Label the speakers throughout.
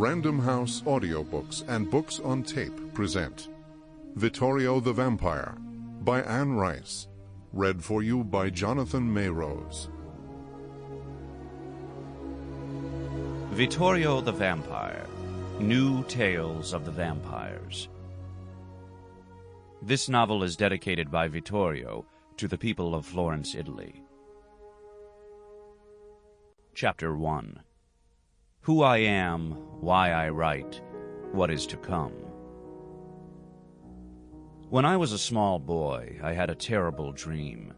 Speaker 1: Random House audiobooks and books on tape present Vittorio the Vampire by Anne Rice, read for you by Jonathan Marosz.
Speaker 2: Vittorio the Vampire, New Tales of the Vampires. This novel is dedicated by Vittorio to the people of Florence, Italy. Chapter 1. Who I am, why I write, what is to come. When I was a small boy, I had a terrible dream.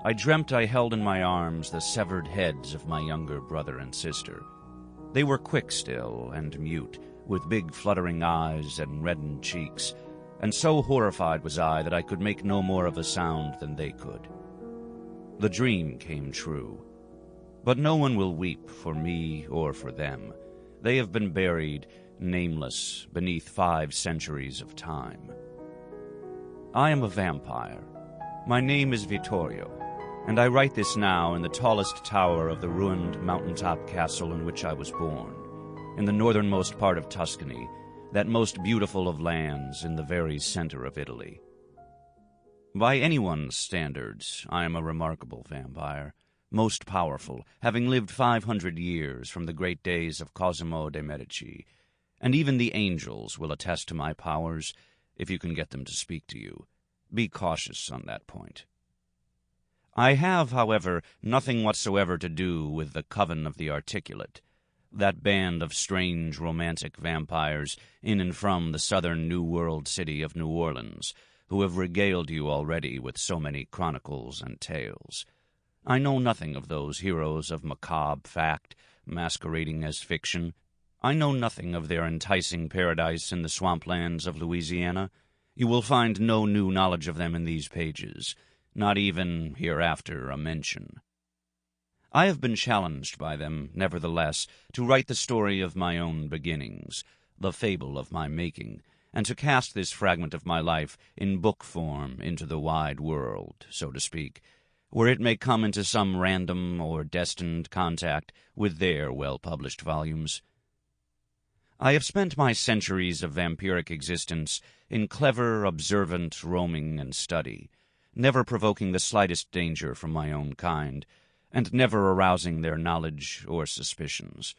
Speaker 2: I dreamt I held in my arms the severed heads of my younger brother and sister. They were quick still and mute, with big fluttering eyes and reddened cheeks, and so horrified was I that I could make no more of a sound than they could. The dream came true. But no one will weep for me or for them. They have been buried, nameless, beneath 5 centuries of time. I am a vampire. My name is Vittorio, and I write this now in the tallest tower of the ruined mountaintop castle in which I was born, in the northernmost part of Tuscany, that most beautiful of lands in the very center of Italy. By anyone's standards, I am a remarkable vampire, most powerful, having lived 500 years from the great days of Cosimo de' Medici, and even the angels will attest to my powers, if you can get them to speak to you. Be cautious on that point. I have, however, nothing whatsoever to do with the Coven of the Articulate, that band of strange romantic vampires in and from the southern New World city of New Orleans, who have regaled you already with so many chronicles and tales. I know nothing of those heroes of macabre fact, masquerading as fiction. I know nothing of their enticing paradise in the swamplands of Louisiana. You will find no new knowledge of them in these pages, not even, hereafter, a mention. I have been challenged by them, nevertheless, to write the story of my own beginnings, the fable of my making, and to cast this fragment of my life in book form into the wide world, so to speak, where it may come into some random or destined contact with their well-published volumes. I have spent my centuries of vampiric existence in clever, observant roaming and study, never provoking the slightest danger from my own kind, and never arousing their knowledge or suspicions.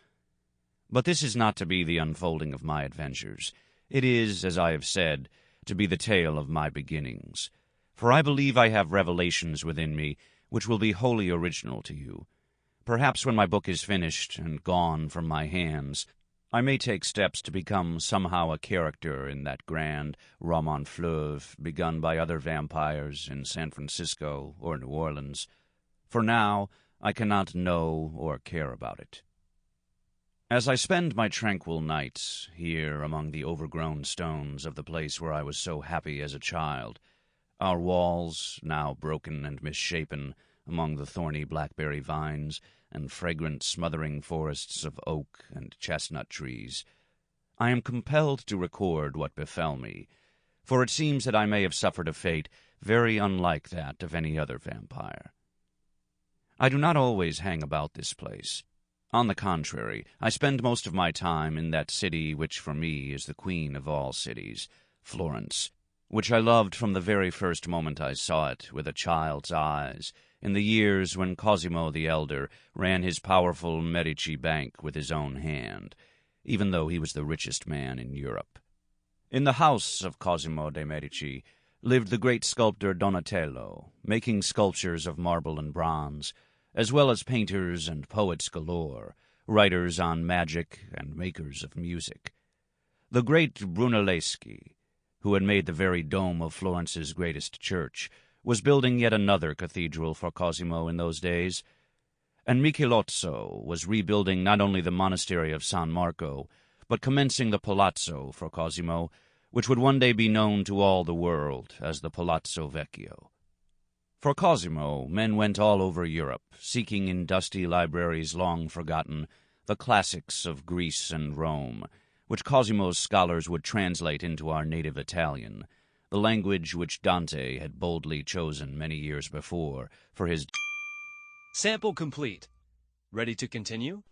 Speaker 2: But this is not to be the unfolding of my adventures. It is, as I have said, to be the tale of my beginnings. For I believe I have revelations within me which will be wholly original to you. Perhaps when my book is finished and gone from my hands, I may take steps to become somehow a character in that grand roman fleuve begun by other vampires in San Francisco or New Orleans. For now, I cannot know or care about it. As I spend my tranquil nights here among the overgrown stones of the place where I was so happy as a child, our walls, now broken and misshapen among the thorny blackberry vines and fragrant smothering forests of oak and chestnut trees, I am compelled to record what befell me, for it seems that I may have suffered a fate very unlike that of any other vampire. I do not always hang about this place. On the contrary, I spend most of my time in that city which for me is the queen of all cities, Florence, which I loved from the very first moment I saw it with a child's eyes, in the years when Cosimo the Elder ran his powerful Medici bank with his own hand, even though he was the richest man in Europe. In the house of Cosimo de' Medici lived the great sculptor Donatello, making sculptures of marble and bronze, as well as painters and poets galore, writers on magic and makers of music. The great Brunelleschi, who had made the very dome of Florence's greatest church, was building yet another cathedral for Cosimo in those days, and Michelozzo was rebuilding not only the monastery of San Marco, but commencing the palazzo for Cosimo, which would one day be known to all the world as the Palazzo Vecchio. For Cosimo, men went all over Europe, seeking in dusty libraries long forgotten the classics of Greece and Rome, which Cosimo's scholars would translate into our native Italian, the language which Dante had boldly chosen many years before for his...
Speaker 3: Sample complete. Ready to continue?